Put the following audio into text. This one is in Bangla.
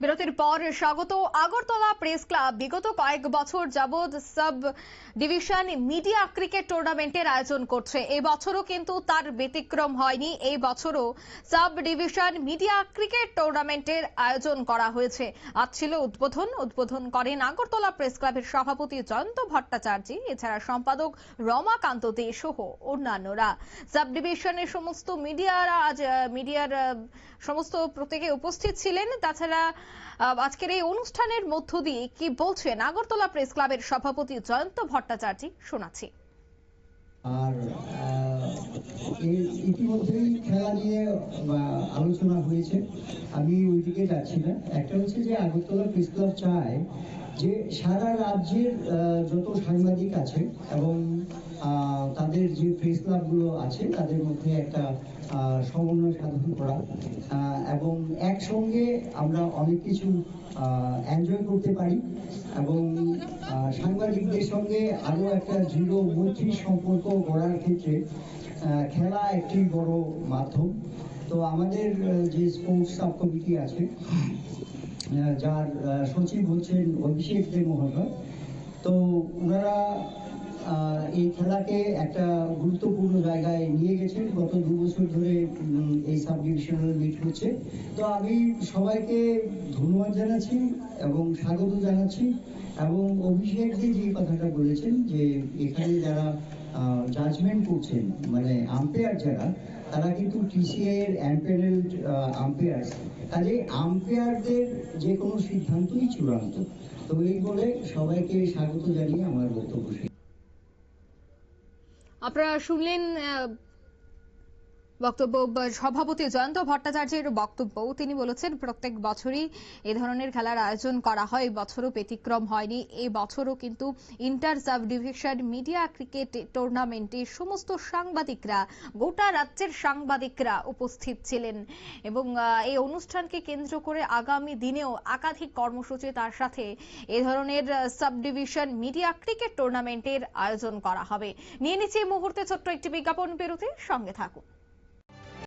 বিরতির পর স্বাগত। আগরতলা প্রেস ক্লাব বিগত কয়েক বছর যাবৎ সাব ডিভিশন মিডিয়া ক্রিকেট টুর্নামেন্টের আয়োজন করছে। এই বছরও কিন্তু তার ব্যতিক্রম হয়নি। এই বছরও সাব ডিভিশন মিডিয়া ক্রিকেট টুর্নামেন্টের আয়োজন করা হয়েছে। আজ ছিল উদ্বোধন করেন আগরতলা প্রেস ক্লাবের সভাপতি জয়ন্ত ভট্টাচার্য, এছাড়া সম্পাদক রমাকান্ত দে সহ অন্যান্যরা। সাব ডিভিশনের সমস্ত মিডিয়ার সমস্ত প্রত্যেকে উপস্থিত ছিলেন। তাছাড়া আজকের এই অনুষ্ঠানের মধ্য দিয়ে কি বলছেন আগরতলা প্রেস ক্লাবের সভাপতি জয়ন্ত ভট্টাচার্য শোনাচ্ছি। আর ইতিমধ্যেই খেলা নিয়ে আলোচনা হয়েছে, আমি ওইদিকে যাচ্ছি না। একটা হচ্ছে যে আগরতলা প্রেস ক্লাব চায় যে সারা রাজ্যের যত সাংবাদিক আছে এবং তাদের যে প্রেস ক্লাবগুলো আছে তাদের মধ্যে একটা সমন্বয় সাধন করা এবং একসঙ্গে আমরা অনেক কিছু এনজয় করতে পারি এবং সাংবাদিকদের সঙ্গে আরো একটা দৃঢ় মৈত্রী সম্পর্ক গড়ার ক্ষেত্রে খেলা একটি বড় মাধ্যম। তো আমাদের যে স্পোর্টস সাব কমিটি আছে, যার সচিব হচ্ছেন অভিষেক দে মহোদয়, তো ওনারা এই খেলাকে একটা গুরুত্বপূর্ণ জায়গায় নিয়ে গেছেন। গত 2 বছর ধরে এই সাব ডিভিশনাল মিট হচ্ছে। তো আমি সবাইকে ধন্যবাদ জানাচ্ছি এবং স্বাগত জানাচ্ছি। এবং অভিষেক জি যে কথাটা বলেছেন যে এখানে যারা জাজমেন্ট করছেন, মানে আম্পায়ার যারা, তারা কিন্তু টিসিআই এর এমপ্যানেলড আম্পায়ার। কাজে আম্পায়ারদের যে কোনো সিদ্ধান্তই চূড়ান্ত। তো এই বলে সবাইকে স্বাগত জানিয়ে আমার বক্তব্য শেষ। আপনারা শুনলেন বক্তব্য সভাপতি জয়ন্ত ভট্টাচার্যের বক্তব্য। তিনি বলেছেন প্রত্যেক বছরই এ ধরনের খেলার আয়োজন করা হয়, বছরও ব্যতিক্রম হয়নি। এই বছরও কিন্তু inter sub division media cricket টুর্নামেন্টে সমস্ত সাংবাদিকরা, গোটা রাজ্যের সাংবাদিকরা উপস্থিত ছিলেন এবং এই অনুষ্ঠানকে কেন্দ্র করে আগামী দিনেও একাধিক কর্মসূচি, তার সাথে এ ধরনের সাব ডিভিশন মিডিয়া ক্রিকেট টুর্নামেন্টের আয়োজন করা হবে। নিয়ে নিচ্ছি এই মুহূর্তে ছোট্ট একটি বিজ্ঞাপন বিরতি, সঙ্গে থাকুন।